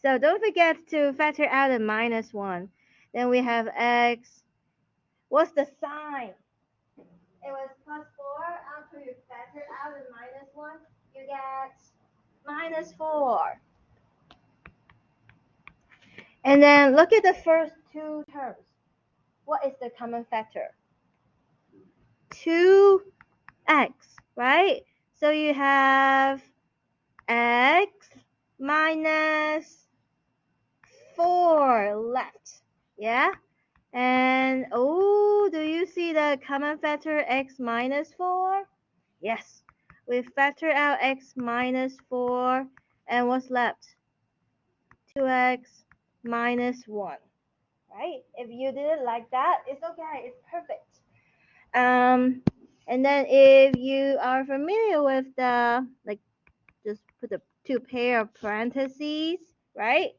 So don't forget to factor out the minus 1. Then we have x. What's the sign? It was plus 4. After you factor out the minus 1, you get minus 4. And then look at the first two terms. What is the common factor? 2x, right? So you have x minus 4 left. Yeah? And oh, do you see the common factor x minus 4? Yes. We factor out x minus 4. And what's left? 2x minus 1. Right? If you did it like that, it's okay. It's perfect. And then if you are familiar with the, like, just put the two pair of parentheses, right?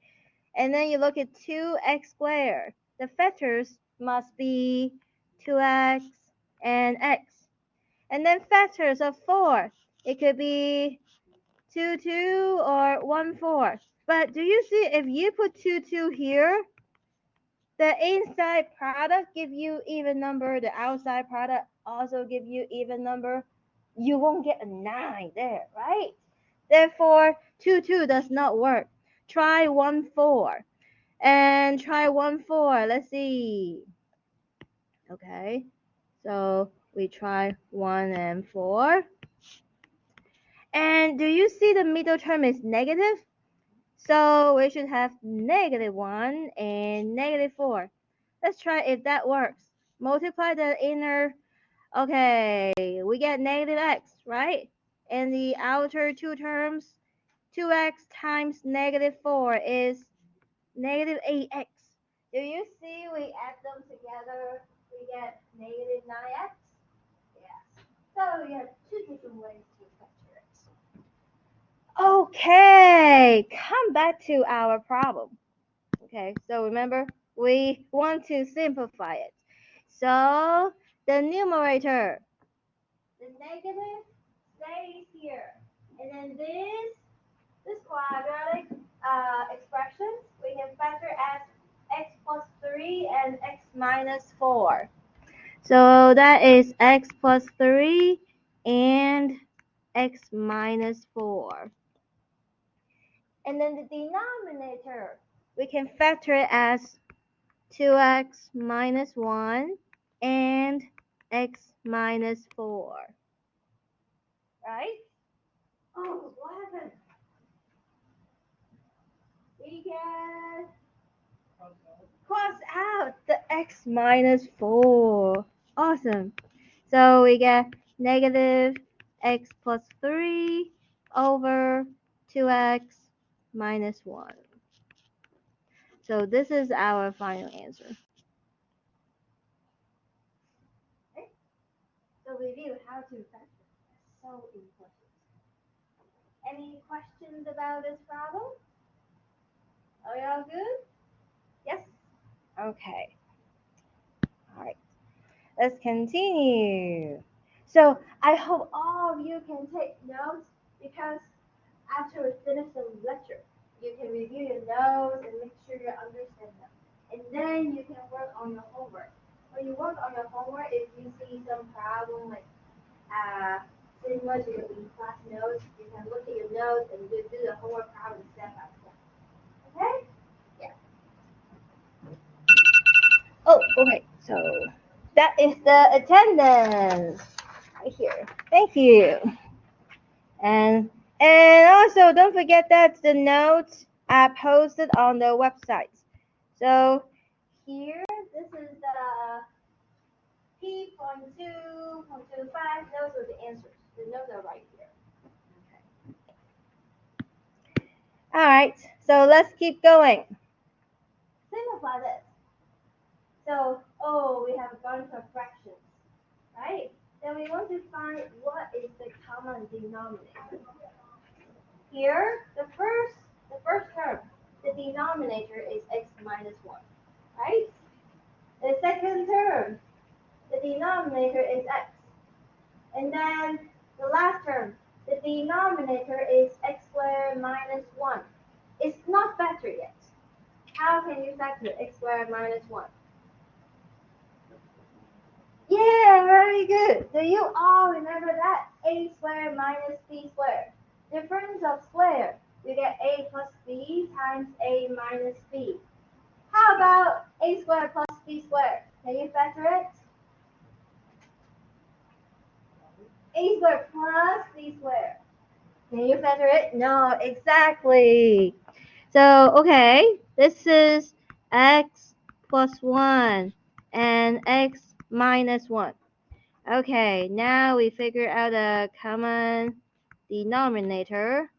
And then you look at 2x squared. The factors must be 2x and x. And then factors of 4. It could be 2, 2 or 1, 4. But do you see if you put 2, 2 here, the inside product give you even number, the outside product also give you even number. You won't get a 9 there, right? Therefore, 2, 2 does not work. Try 1, 4. And try 1, 4. Let's see. Okay, so we try 1 and 4. And do you see the middle term is negative? So we should have negative 1 and negative 4. Let's try if that works. Multiply the inner. Okay, we get negative x, right? And the outer two terms, 2x times negative 4 is negative 8x. Do you see we add them together, we get negative 9x? Yes. So we have two different ways to factor it. Okay, come back to our problem. Okay, so remember, we want to simplify it. So the numerator, the negative stays here. And then this quadratic expressions, we can factor as x plus 3 and x minus 4. So that is x plus 3 and x minus 4. And then the denominator, we can factor it as 2x minus 1 and x minus 4. Right? Oh, what happened? We can cross out the x minus 4. Awesome. So we get negative x plus 3 over 2x minus 1. So this is our final answer. Okay. So review how to factor. So important. Any questions about this problem? Are y'all good? Yes? Okay. All right. Let's continue. So I hope all of you can take notes because after we finish the lecture, you can review your notes and make sure you understand them. And then you can work on your homework. When you work on your homework, if you see some problem like similar to your class notes, you can look at your notes and do the homework problem step by step. Okay? Yeah. Oh, okay. So that is the attendance right here. Thank you. And also don't forget that the notes are posted on the website. So here, this is the P.2.25. Those are the answers. The notes are right here. Okay. All right. So let's keep going. Simplify this. So, we have a bunch of fractions, right? Then we want to find what is the common denominator. Here, the first term, the denominator is x minus 1, right? The second term, the denominator is x. And then the last term, the denominator is x squared minus 1. It's not factor yet. How can you factor x squared minus 1? Yeah, very good. Do you all remember that? A squared minus b squared. Difference of square. You get a plus b times a minus b. How about a squared plus b squared? Can you factor it? A squared plus b squared. Can you factor it? No, exactly. So, okay, this is x plus 1 and x minus 1. Okay, now we figure out a common denominator.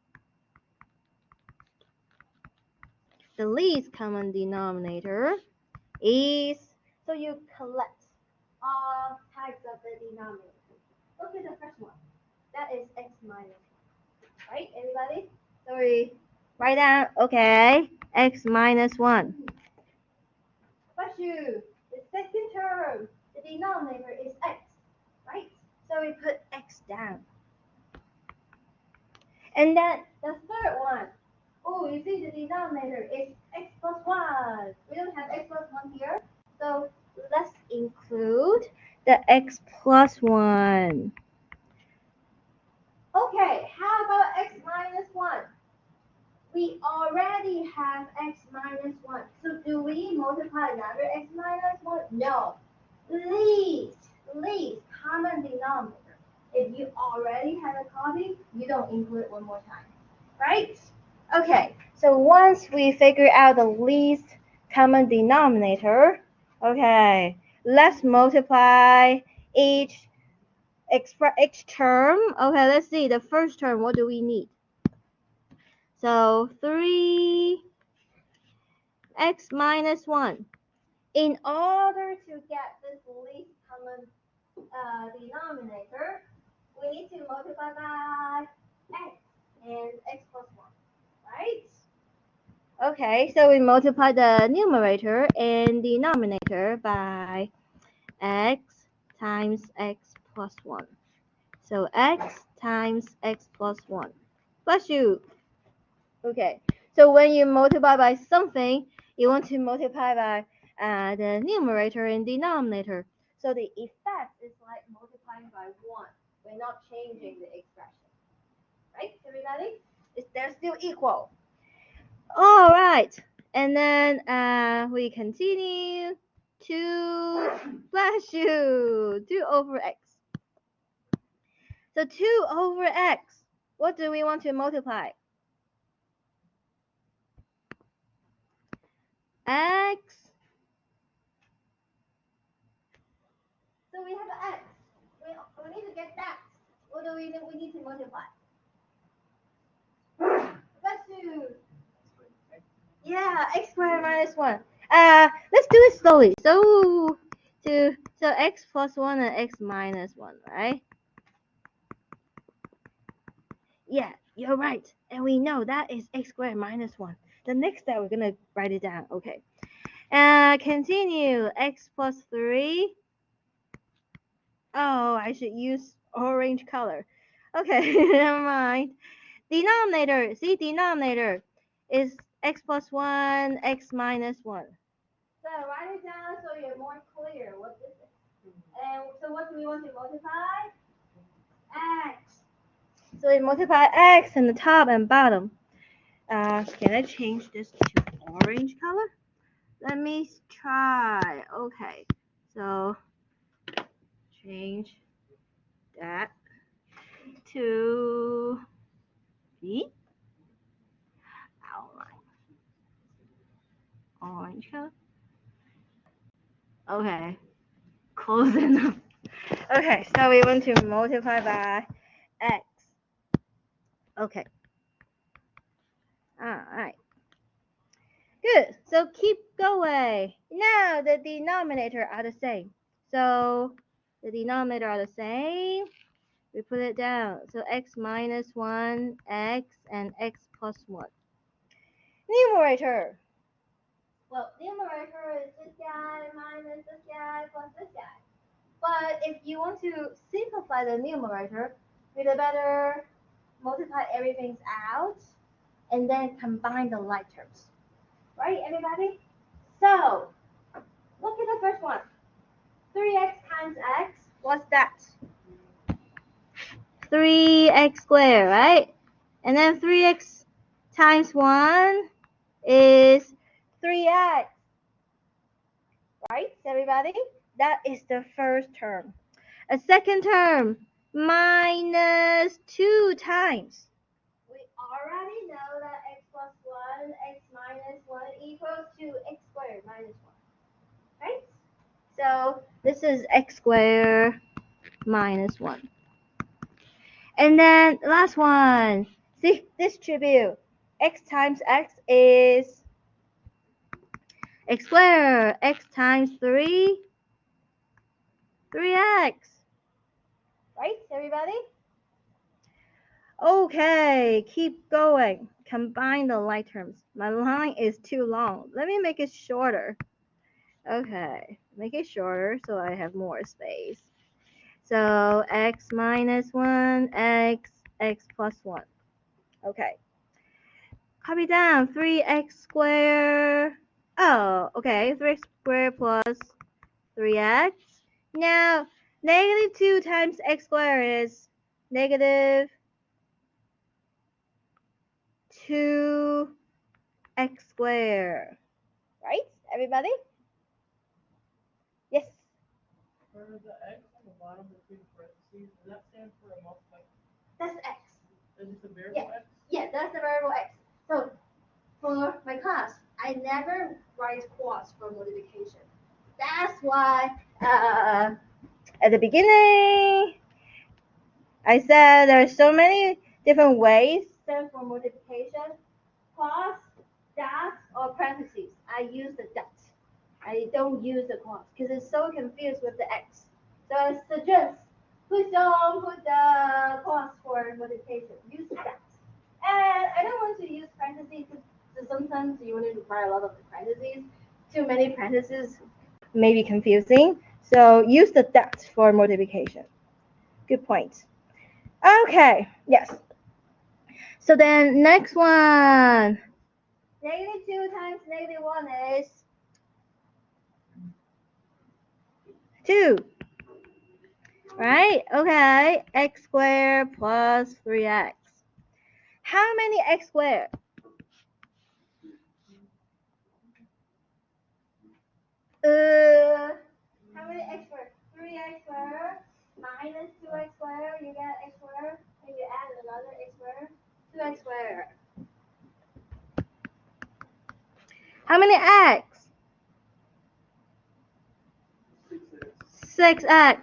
The least common denominator is, so you collect all types of the denominator. Look at the first one. That is x minus 1. Right, everybody? So we write down, okay, x minus 1. Question, the second term, the denominator is x, right? So we put x down. And then the third one, oh, you see the denominator is x plus 1. We don't have x plus 1 here, so let's include the x plus 1. Okay, how about x minus 1? We already have x minus 1. So do we multiply another x minus 1? No. Least common denominator. If you already have a copy, you don't include it one more time. Right? Okay, so once we figure out the least common denominator, okay, let's multiply each term. Okay, let's see. The first term, what do we need? So 3x minus 1. In order to get this least common denominator, we need to multiply by x and x plus 1, right? Okay, so we multiply the numerator and denominator by x times x plus 1. So x times x plus 1. Bless you. Okay, so when you multiply by something, you want to multiply by the numerator and denominator. So the effect is like multiplying by 1. We're not changing the expression. Right, everybody? They're still equal. All right, and then we continue to bless you 2 over x. So 2 over x. What do we want to multiply? X. So we have x. We need to get that. What do we need to multiply? Bless you. Yeah, x squared minus 1. Let's do it slowly. So x plus 1 and x minus 1, right? Yeah, you're right. And we know that is x squared minus 1. The next step, we're going to write it down. Okay. Continue. X plus 3. Oh, I should use orange color. Okay, never mind. Denominator. See, denominator is x plus 1, x minus 1. So write it down so you're more clear what this is. And so what do we want to multiply? X. So we multiply x in the top and bottom. Can I change this to orange color? Let me try. Okay, so change that to the outline. Orange color. Okay, close enough. Okay, so we want to multiply by x. Okay. Alright. Good. So keep going. Now the denominator are the same. So the denominator are the same. We put it down. So x minus 1, x, and x plus 1. Numerator. Well, numerator is this guy minus this guy plus this guy. But if you want to simplify the numerator, we'd better multiply everything out and then combine the like terms. Right, everybody? So, look at the first one. 3x times x, what's that? 3x squared, right? And then 3x times 1 is 3x. Right, everybody? That is the first term. A second term, minus 2 times. We already know that x plus 1, x minus 1 equals to x squared minus 1. Right? So this is x squared minus 1. And then last one. See, distribute. X times x is x squared. X times 3, 3x. Right, everybody? Okay, keep going. Combine the like terms. My line is too long. Let me make it shorter. Okay, make it shorter so I have more space. So x minus 1, x plus 1. Okay. Copy down. 3x squared. Oh, okay. 3x squared plus 3x. Now, negative 2 times x squared is negative 2x squared. Right, everybody? Yes. For the x on the bottom between parentheses, does that stand for a multiplier? That's x. Is it the variable x? Yeah, that's the variable x. So for my class, I never write quads for multiplication. That's why at the beginning, I said there's so many different ways for multiplication. Quads, dots, or parentheses. I use the dots. I don't use the quads because it's so confused with the x. So I suggest please don't put the quads for multiplication. Use the dots. And I don't want to use parentheses because sometimes you want to write a lot of the parentheses. Too many parentheses may be confusing. So use the dots for multiplication. Good point. Okay, yes. So then next one. Negative 2 times negative 1 is 2. Right? Okay. X squared plus 3x. How many x squared? How many x squared? 3x squared minus 2x squared. You get x squared. And you add another x squared. 2x squared. How many x? 6x.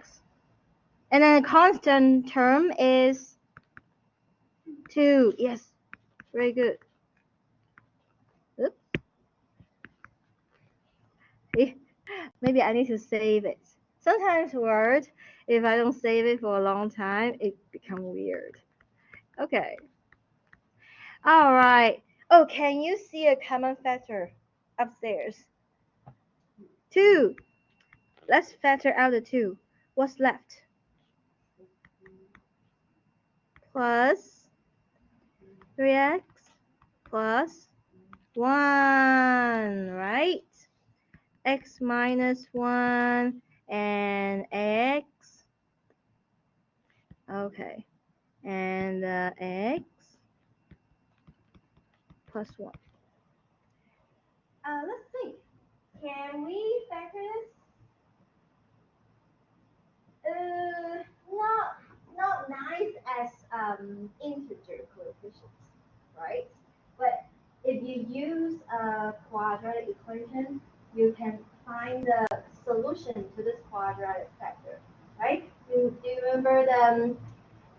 And then the constant term is 2. Yes. Very good. Oops. Maybe I need to save it. Sometimes Word, if I don't save it for a long time, it becomes weird. Okay. All right. Oh, can you see a common factor upstairs? 2. Let's factor out the 2. What's left? Plus 3x plus 1, right? X minus 1 and x. Okay. And x plus 1. Let's see. Can we factor this? Not nice as integer coefficients, right? But if you use a quadratic equation, you can find the solution to this quadratic factor, right? Do you remember the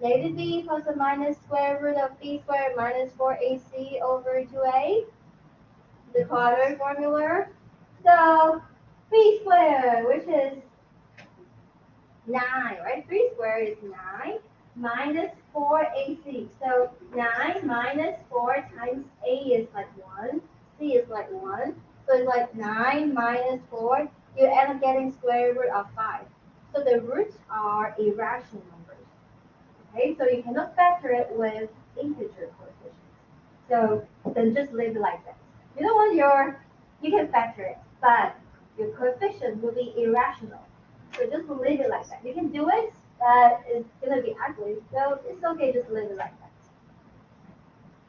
negative b plus or minus square root of b squared minus 4ac over 2a? The quadratic formula. So b squared, which is 9, right? 3 squared is 9 minus 4ac. So 9 minus 4 times a is like 1, c is like 1. So it's like 9 minus 4. You end up getting square root of 5. So the roots are irrational numbers. Okay, so you cannot factor it with integer coefficients. So then just leave it like that. You don't want you can factor it, but your coefficient will be irrational. So just leave it like that. You can do it, but it's gonna be ugly. So it's okay, just leave it like that.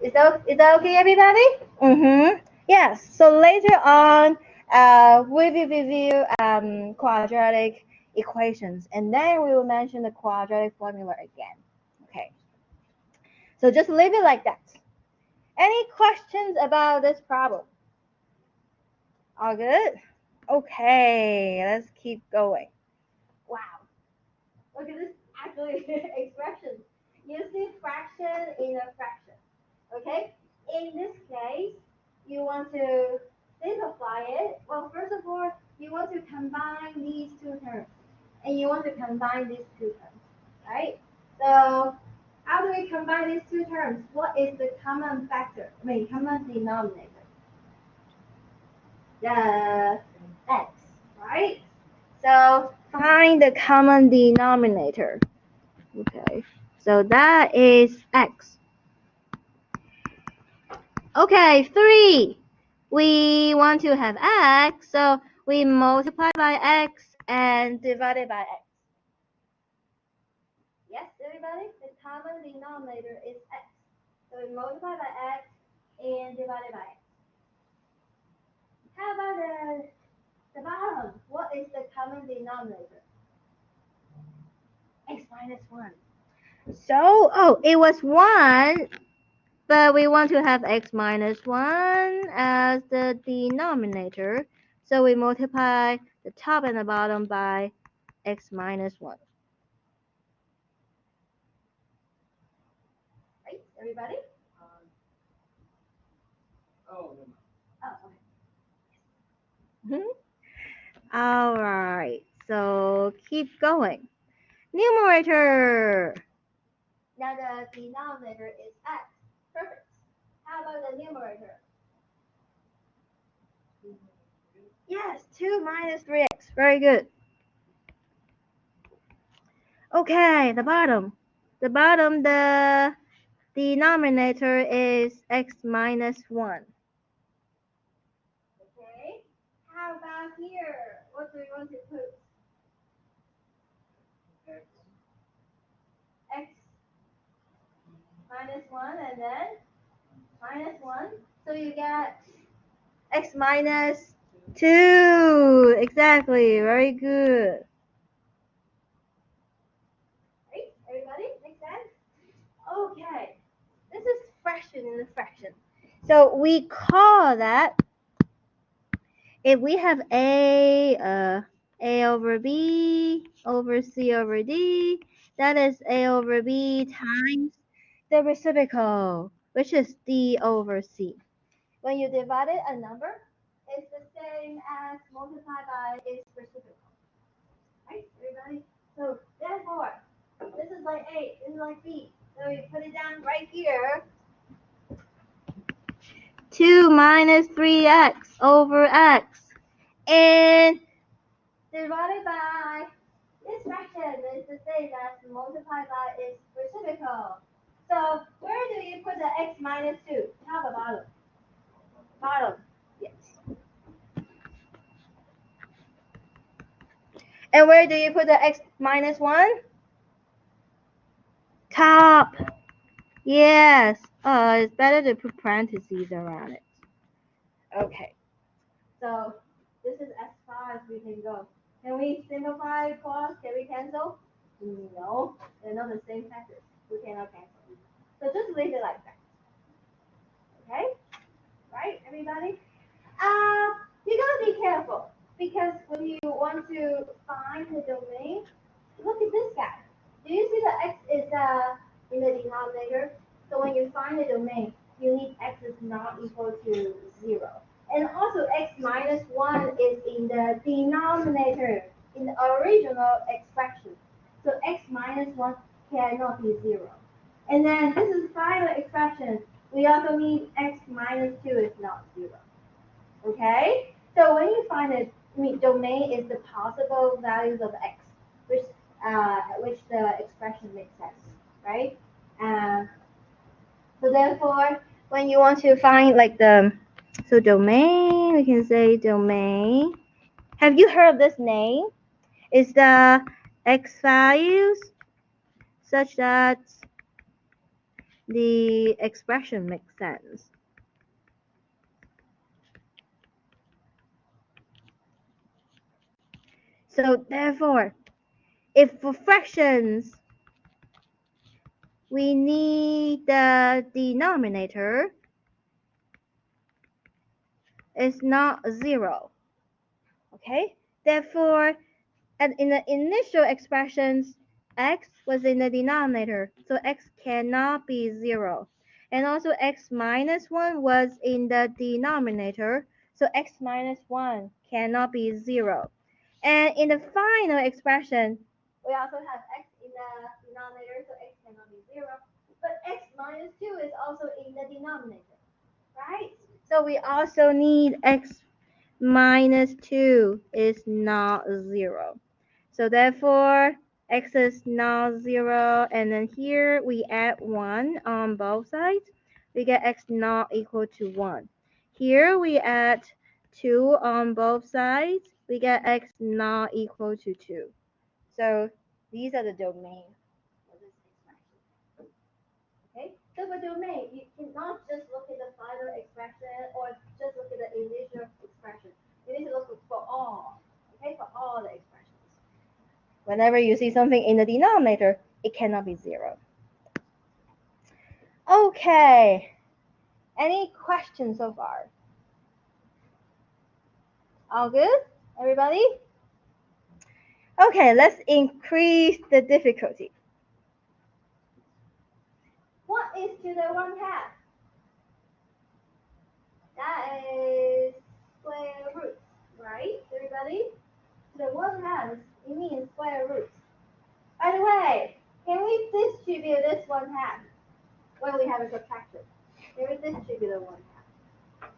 Is that okay, everybody? Mm-hmm. Yes. So later on, we will review quadratic equations, and then we will mention the quadratic formula again. Okay. So just leave it like that. Any questions about this problem? All good? Okay, let's keep going. Wow. Look at this actually expression. You see fraction in a fraction. Okay? In this case, you want to simplify it. Well, first of all, you want to combine these two terms. And you want to combine these two terms. Right? So how do we combine these two terms? What is the common factor? Common denominator? The x, right? So find the common denominator. Okay, so that is x. Okay, 3. We want to have x, so we multiply by x and divide it by x. Yes, everybody? The common denominator is x. So we multiply by x and divide it by x. How about the bottom? What is the common denominator? X minus 1. So, it was 1, but we want to have x minus 1 as the denominator. So we multiply the top and the bottom by x minus 1. Right, everybody? Oh, no. Oh, okay. All right, so keep going. Numerator. Now the denominator is x. Perfect. How about the numerator? Yes, 2 minus 3x. Very good. Okay, the bottom. The denominator is x minus 1. Okay, how about here? What do we want to put? X. X minus 1 and then minus 1. So you get x minus 2. Exactly, very good. Right, everybody? Make sense? Okay, this is fraction in the fraction. So we call that, if we have a over b over c over d, that is a over b times the reciprocal, which is d over c. When you divided a number, it's the same as multiplied by its reciprocal. Right, everybody? So therefore, this is like a, this is like b. So we put it down right here. 2 minus 3x over x. And divided by this fraction is the same as multiplied by its reciprocal. So where do you put the x minus 2? Top or bottom? Bottom. Yes. And where do you put the x minus 1? Top. Yes. It's better to put parentheses around it. Okay. So this is as far as we can go. Can we simplify cross? Can we cancel? No, they're not the same factors. We cannot cancel. So just leave it like that. Okay? Right, everybody? You gotta be careful because when you want to find the domain, look at this guy. Do you see the x is in the denominator? So when you find the domain, you need x is not equal to 0. And also x minus 1 is in the denominator, in the original expression. So x minus 1 cannot be 0. And then this is final expression. We also need x minus 2 is not 0. Okay? So when you find it, domain is the possible values of x, which the expression makes sense, right? So therefore, when you want to find like the, so domain, we can say domain. Have you heard of this name? It's the x values such that the expression makes sense. So therefore, if for fractions we need the denominator is not 0, okay? Therefore, and in the initial expressions, x was in the denominator, so x cannot be 0. And also x minus 1 was in the denominator, so x minus 1 cannot be 0. And in the final expression, we also have x in the denominator, so x cannot be 0. But x minus 2 is also in the denominator, right? So we also need x minus 2 is not 0. So therefore, x is not 0, and then here we add 1 on both sides. We get x not equal to 1. Here we add 2 on both sides. We get x not equal to 2. So these are the domains for this expression. Okay, so for domain, you cannot just look at the final expression or just look at the initial expression. You need to look for all, okay, for all the expressions. Whenever you see something in the denominator, it cannot be 0. Okay, any questions so far? All good, everybody? Okay, let's increase the difficulty. What is to the 1/2? That is square roots, right, everybody? To the 1/2, it means square roots. By the way, can we distribute this 1/2 when we have a subtraction? Can we distribute a 1/2?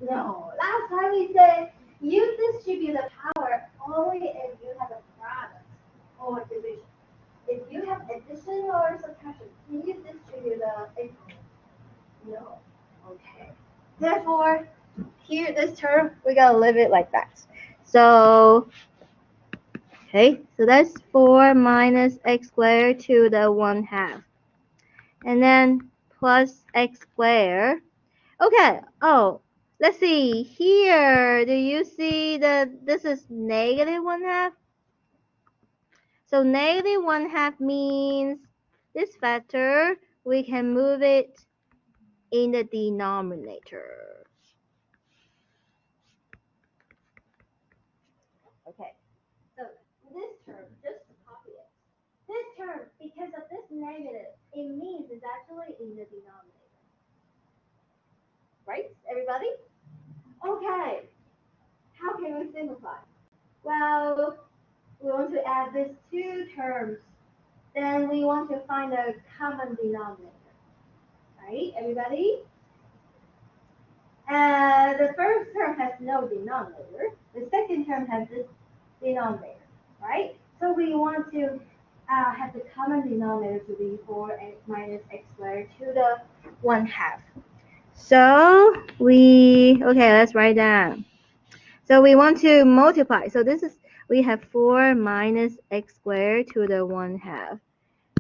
No. Last time we said you distribute the power only if you have a product or division. If you have addition or subtraction, can you distribute the equal? No. Okay. Therefore, here this term we gotta leave it like that. So okay, so that's 4 minus x squared to the 1/2. And then plus x squared. Okay, oh, let's see. Here, do you see that this is negative 1/2? So negative 1/2 means this factor, we can move it in the denominator. Okay, so this term, just copy it. This term, because of this negative, it means it's actually in the denominator. Right, everybody? Okay, how can we simplify? Well, we want to add these two terms. Then we want to find a common denominator. Right, everybody? The first term has no denominator. The second term has this denominator. Right? So we want to have the common denominator to be 4x minus x squared to the 1/2. So okay, let's write down. So we want to multiply. So this is, we have 4 minus x squared to the 1/2.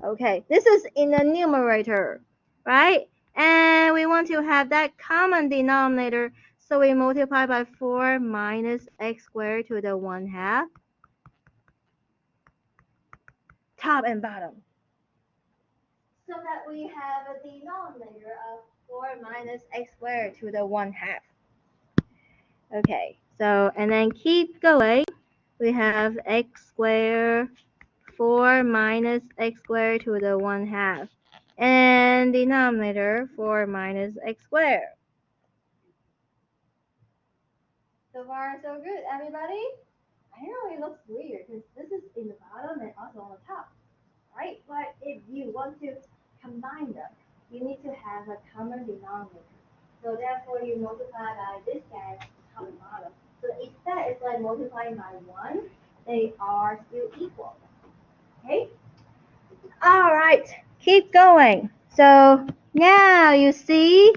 Okay, this is in the numerator, right? And we want to have that common denominator. So we multiply by 4 minus x squared to the 1/2. Top and bottom. So that we have a denominator of 4 minus x squared to the 1/2. Okay, so and then keep going. We have x squared, 4 minus x squared to the 1/2. And denominator 4 minus x squared. So far, so good, everybody? I know it looks weird because this is in the bottom and also on the top, right? But if you want to combine them, you need to have a common denominator. So therefore, you multiply by this guy, top and bottom. So instead, it's like multiplying by 1. They are still equal. Okay? All right, keep going. So Now you see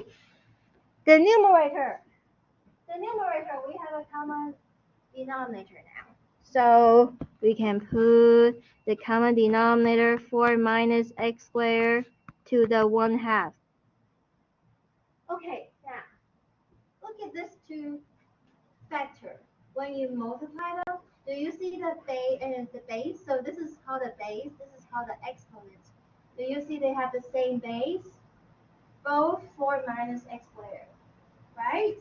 the numerator. The numerator, we have a common denominator now. So we can put the common denominator 4 minus x squared to the 1/2. Okay, now look at this two factor. When you multiply them, do you see the base? So this is called the base. This is called the exponent. Do you see they have the same base? Both 4 minus x squared, right?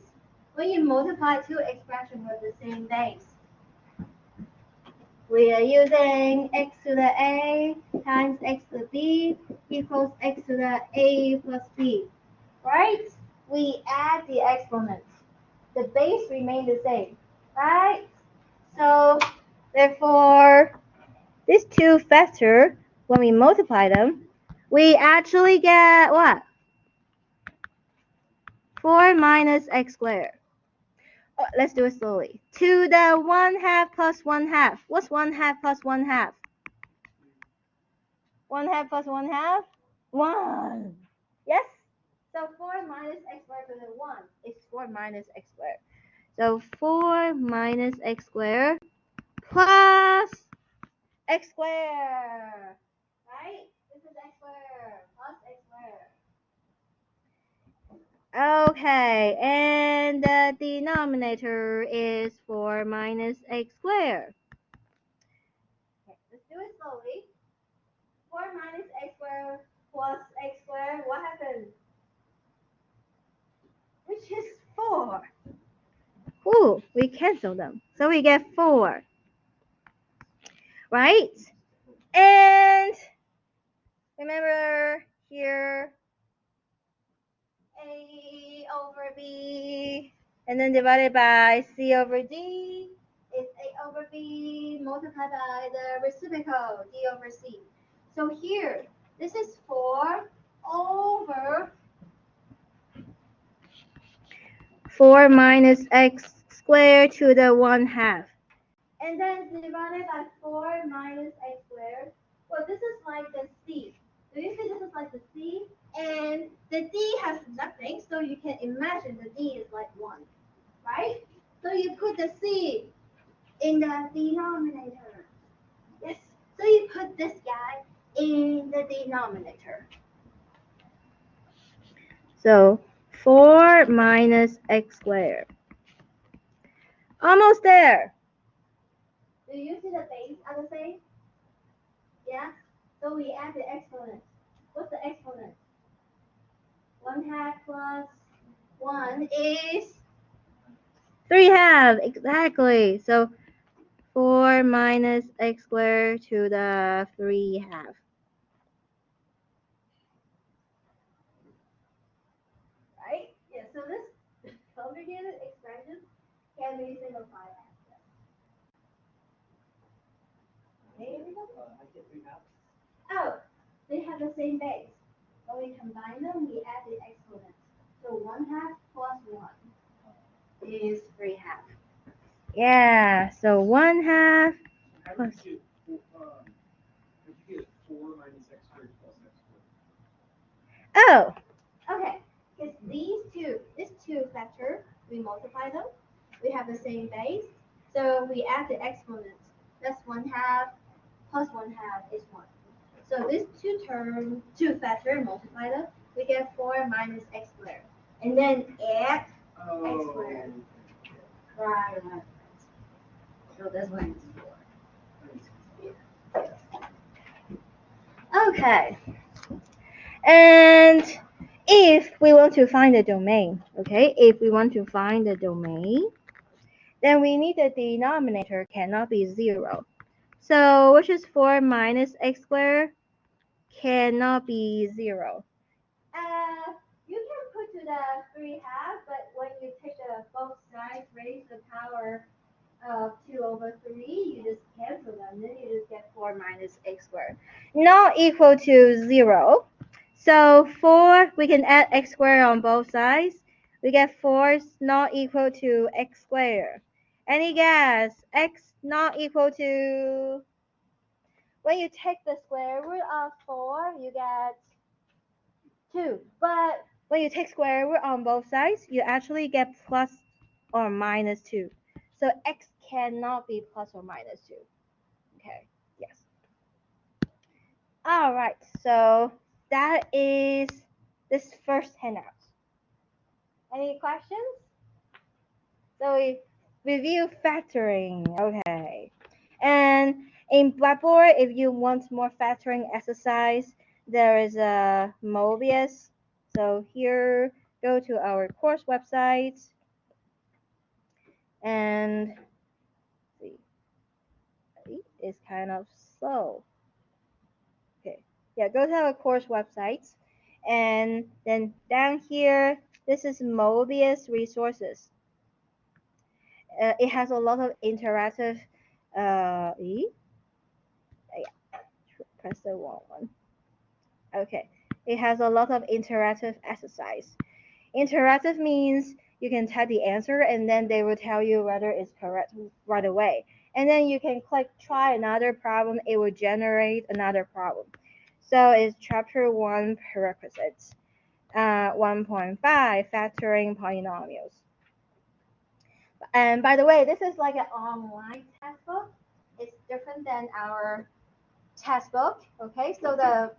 When you multiply two expressions with the same base, we are using x to the a times x to the b equals x to the a plus b, right? We add the exponents. The base remains the same, right? So therefore, these two factors, when we multiply them, we actually get what? 4 minus x squared. Oh, let's do it slowly. To the 1/2 plus 1/2. What's 1/2 plus 1/2? 1/2 plus 1/2? 1. Yes? So 4 minus x squared to the 1 is 4 minus x squared. So 4 minus x squared plus x squared. Right? This is x squared plus x squared. Okay, and the denominator is 4 minus x squared. Okay, let's do it slowly. 4 minus x squared plus x squared, what happens? Which is 4. Ooh, we cancel them. So we get 4. Right? And remember here, A over B, and then divided by C over D is A over B multiplied by the reciprocal D over C. So here, this is 4 over 4 minus x squared to the 1/2. And then divided by 4 minus x squared. Well, this is like the C. Do you see this is like the C? And the D has nothing, so you can imagine the D is like 1, right? So you put the C in the denominator. Yes. So you put this guy in the denominator. So 4 minus x squared. Almost there. Do you see the base are the same? Yeah? So we add the exponent. What's the exponent? 1/2 plus 1 is 3/2. Exactly. So 4 minus x squared to the 3/2. Right? Yeah, so this complicated expression can be simplified as this. Okay, here we go. Oh, they have the same base. When we combine them, we add the exponents. So 1/2 plus 1 is 3/2. Yeah, so 1/2 plus. Oh, okay. Because these two factors, we multiply them. We have the same base, so we add the exponents. That's 1/2 plus 1/2 is 1. So these two factors, multiply them, we get 4 minus x squared. And then add x squared. Right. So this one is 4. Okay. And if we want to find the domain, okay, if we want to find the domain, then we need the denominator cannot be 0. So which is 4 minus x squared cannot be 0. You can put to the 3/2, but when you take the both sides, raise the power of 2 over 3, you just cancel them, then you just get 4 minus x squared. Not equal to 0. So 4, we can add x squared on both sides. We get 4 is not equal to x squared. Any guess? X not equal to... When you take the square root of 4, you get 2. But when you take square root on both sides, you actually get plus or minus 2. So x cannot be plus or minus 2. Okay, yes. All right, so that is this first handout. Any questions? So we review factoring. Okay. And in Blackboard, if you want more factoring exercise, there is a Mobius. So here, go to our course website and see, it's kind of slow. Okay. Yeah, go to our course website. And then down here, this is Mobius resources. It has a lot of interactive, yeah, press the wrong one. Okay, it has a lot of interactive exercise. Interactive means you can type the answer and then they will tell you whether it's correct right away. And then you can click try another problem, it will generate another problem. So it's chapter 1 prerequisites. 1.5 factoring polynomials. And by the way, this is like an online textbook. It's different than our textbook. Okay, so the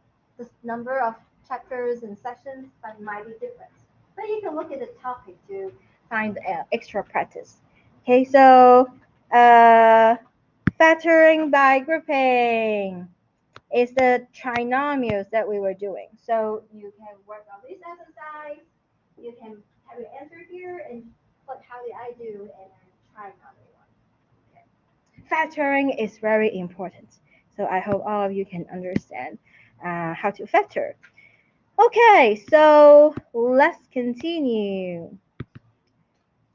number of chapters and sessions might be different. But you can look at the topic to find extra practice. Okay, so factoring by grouping is the trinomials that we were doing. So you can work on this exercise. You can have your answer here and click how did I do and then try another one. Okay. Factoring is very important. So I hope all of you can understand how to factor. Okay, so let's continue.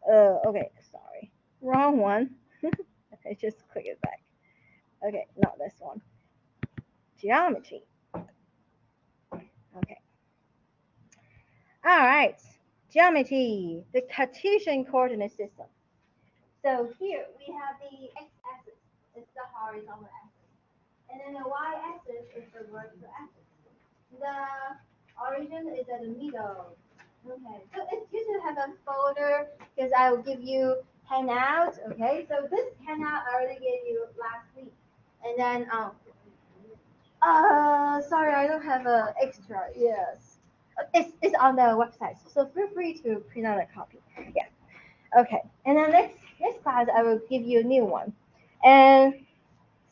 Okay, sorry, wrong one. I just click it back. Okay, not this one. Geometry. Okay. All right, geometry, the Cartesian coordinate system. So here we have the x-axis, it's the horizontal axis, and then the y-axis is the vertical axis. The origin is at the middle. Okay, so it's good to have a folder because I will give you handout. Okay, so this handout I already gave you last week, and then sorry, I don't have a extra. Yes, it's on the website, so feel free to print out a copy. Yeah. Okay, and then next class I will give you a new one, and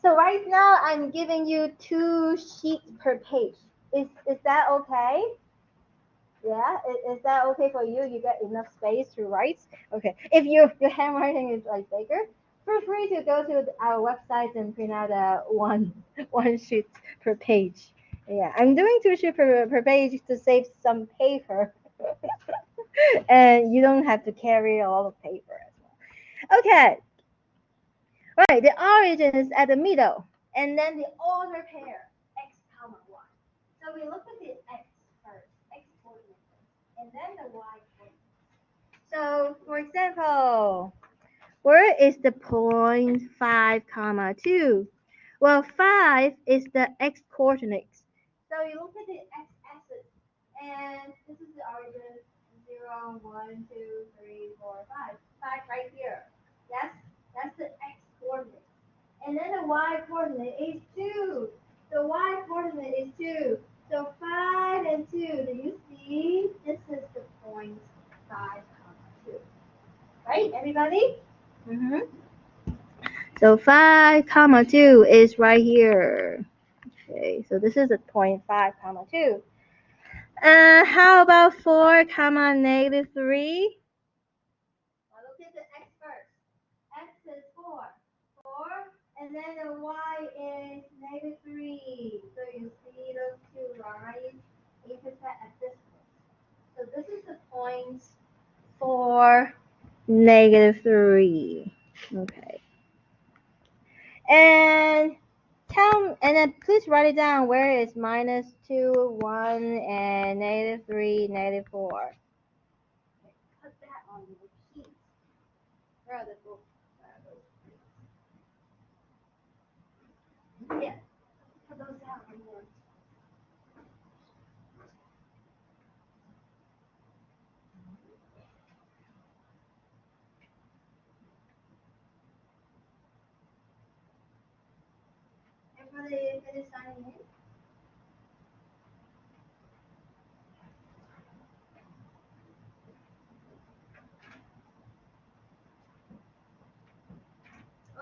so right now I'm giving you 2 sheets per page. Is that okay? Yeah, is that okay for you? You get enough space to write? Okay. If your handwriting is like bigger, feel free to go to our website and print out one sheet per page. Yeah, I'm doing 2 sheets per page to save some paper, and you don't have to carry a lot of paper as well. Okay. Right. The origin is at the middle, and then the order pair x comma y. So we look at the x first, x coordinate first, and then the y coordinate. So for example, where is the point 5 comma 2? Well, 5 is the x coordinates. So you look at the x-axis, and this is the origin 0, 1, 2, 3, 4, 5. 5 right here. Yes, that's the x coordinate. And then the y coordinate is 2. The y coordinate is 2. So 5 and 2, do you see? This is the point 5 comma 2. Right, everybody? Mm-hmm. So 5 comma 2 is right here. Okay, so this is the point 5 comma 2. How about 4 comma negative 3? Well, look at the x first. X is 4. 4, and then the y is negative 3. So you see those two lines intersect at this point. So this is the point 4, negative 3. Okay. And and then please write it down where is minus 2, 1, and negative 3, negative 4. Okay, put that on the sheet. Where are the books? Yeah, put those down on the Everybody finish signing in?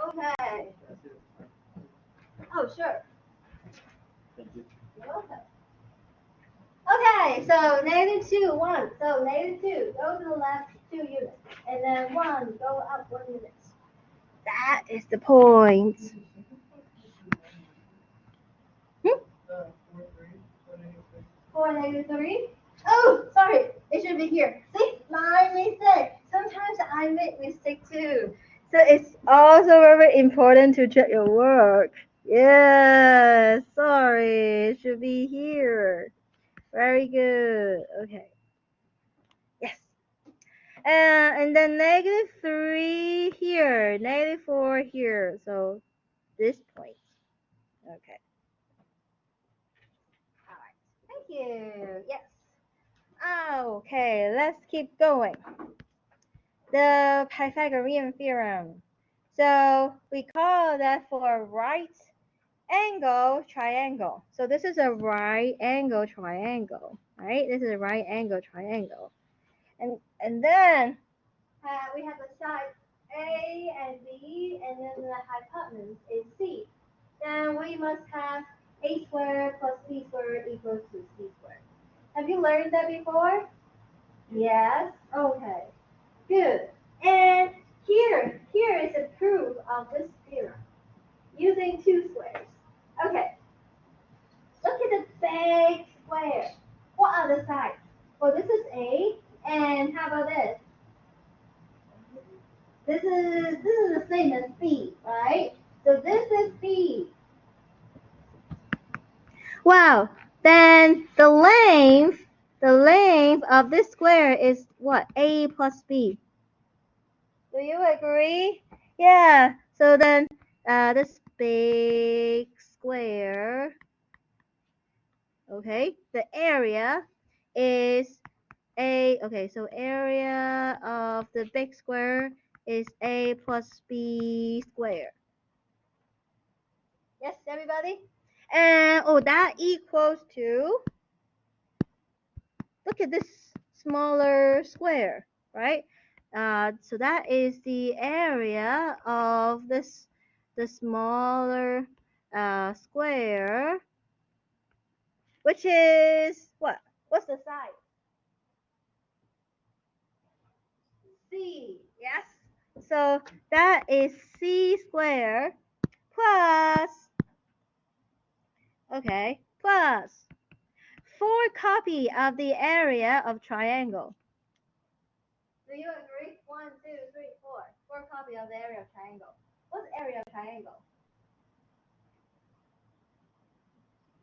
Okay. Oh, sure. You're welcome. Okay, so -2, 1. So -2, go to the left 2 units. And then 1, go up 1 unit. That is the point. Hmm? 4, -3. Oh, sorry. It should be here. See? My mistake. Sometimes I make mistake too. So it's also very important to check your work. Yeah, sorry. It should be here. Very good. Okay. Yes. And then -3 here, -4 here. So this point. Okay. All right. Thank you. Yes. Okay, let's keep going. The Pythagorean theorem. So we call that for right angle triangle. So this is a right angle triangle, right? This is a right angle triangle. And then we have the sides A and B, and then the hypotenuse is C. Then we must have A squared plus B squared equals to C squared. Have you learned that before? Yes. Okay. Good. And here is a proof of this theorem using two squares. Okay. Look at the big square. What are the sides? Well, this is A, and how about this? This is the same as B, right? So this is B. Wow. Then the length of this square is what? A plus B. Do you agree? Yeah. So then this big square, okay, the area is okay, so area of the big square is A plus B squared. Yes, everybody? And oh, that equals to, look at this smaller square, right? So that is the area of the smaller square, which is what? What's the size? C. Yes. So that is C squared plus, okay, plus 4 copy of the area of triangle. Do you agree? 1, 2, 3, 4. 4 copy of the area of triangle. What's the area of triangle?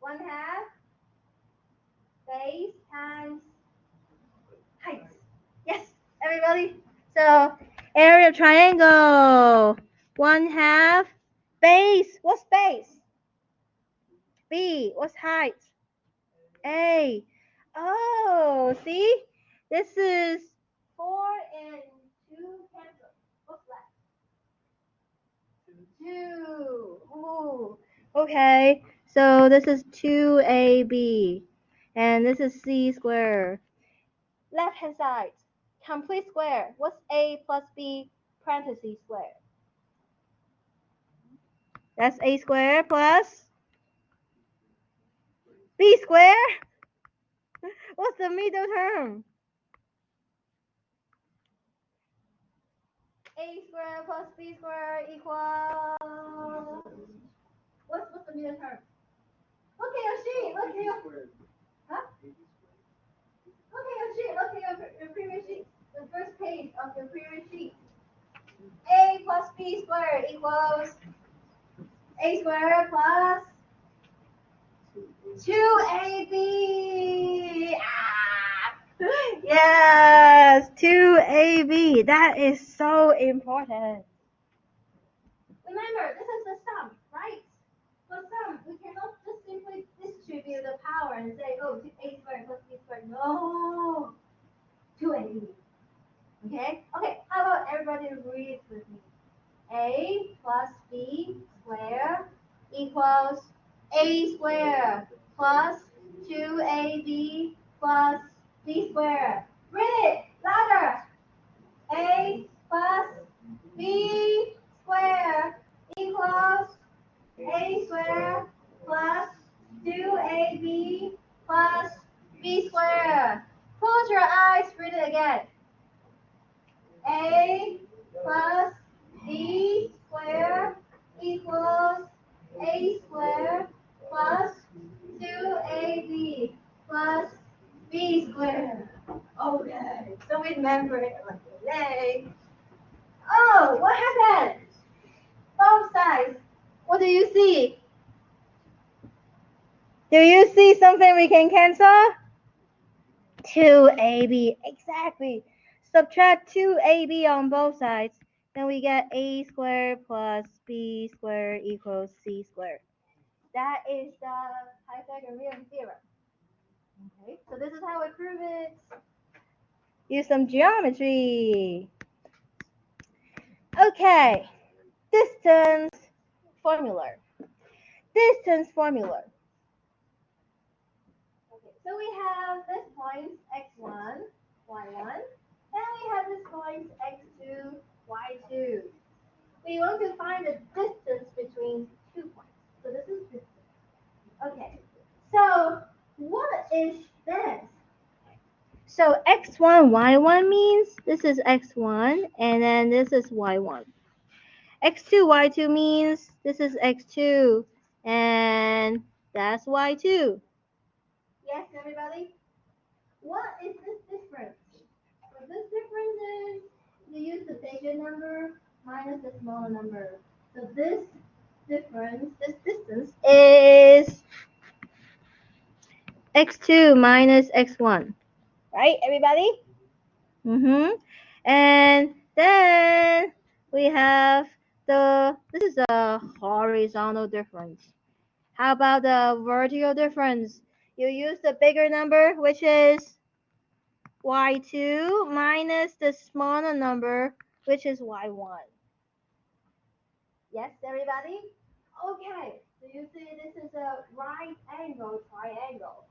1/2 base times height. Yes, everybody. So area of triangle. 1/2 base. What's base? B. What's height? A. Oh, see? This is 4 and 2 cancel. What's left? 2. Ooh. Okay. So this is 2AB. And this is C squared. Left hand side. Complete square. What's A plus B parentheses square? That's A squared plus B squared. What's the middle term? A squared plus B squared equals. What's the middle term? Look at your sheet. Look at your. Huh? Look at your sheet. Look at your previous sheet. The first page of your previous sheet. A plus B squared equals A squared plus 2AB. Ah! Yes, 2AB. That is so important. Remember, this is the sum, right? For sum, we cannot just simply distribute the power and say, oh, A squared plus B squared. No, 2AB. Okay? Okay, how about everybody read with me? A plus B squared equals a squared plus 2ab plus b squared. Read it louder. A plus b squared equals a squared plus 2ab plus b squared. Close your eyes, read it again. A plus b squared equals a squared plus 2ab plus b squared. Okay, so remember it like today. Oh, what happened? Both sides. What do you see? Do you see something we can cancel? 2ab, exactly. Subtract 2ab on both sides. Then we get a squared plus b squared equals c squared. That is the Pythagorean theorem. Okay, so this is how we prove it. Use some geometry. Okay, distance formula. Distance formula. Okay, so we have this point x1, y1, and we have this point x2, y2. We want to find the distance between 2 points. So this is distance. Okay, so what is this? So x1, y1 means this is x1, and then this is y1. x2, y2 means this is x2, and that's y2. Yes, everybody? What is this difference? So this difference is you use the bigger number minus the smaller number. So this difference, this distance is x2 minus x1. Right, everybody? And then we have this is a horizontal difference. How about the vertical difference? You use the bigger number, which is y2 minus the smaller number, which is y1. Yes, everybody? Okay, so you see this is a right angle triangle.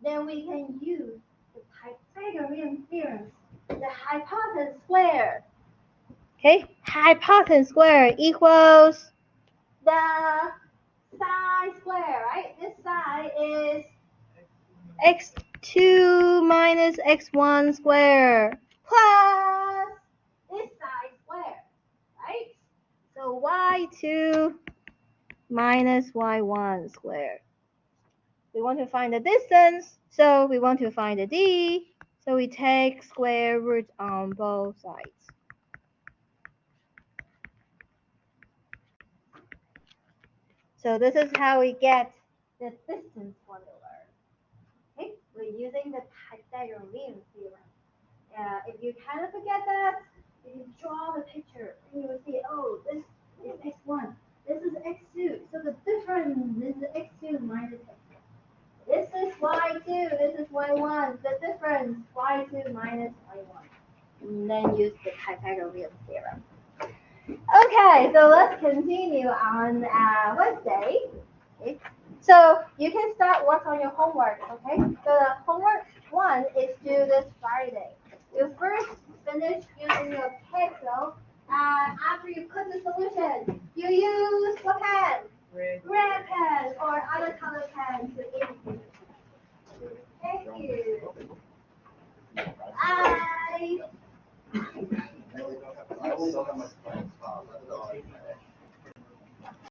Then we can use the Pythagorean theorem, the hypotenuse square. Okay, hypotenuse square equals the side square, right? This side is x2 minus x1 square plus this side square, right? So y2 minus y1 square. We want to find the distance, so we want to find the d. So we take square root on both sides. So this is how we get the distance formula. Okay, we're using the Pythagorean theorem. If you kind of forget that, you can draw the picture and you will see, oh, this is x1, this is x2. So the difference is x2 minus x1. This is y2, this is y1. The difference, y2 minus y1. And then use the Pythagorean theorem. Okay, so let's continue on Wednesday. Okay. So you can start work on your homework, okay? So the homework one is due this Friday. You first finish using your pencil. After you put the solution, you use what pen? Red pen or other color pen to indicate. Thank you. Bye.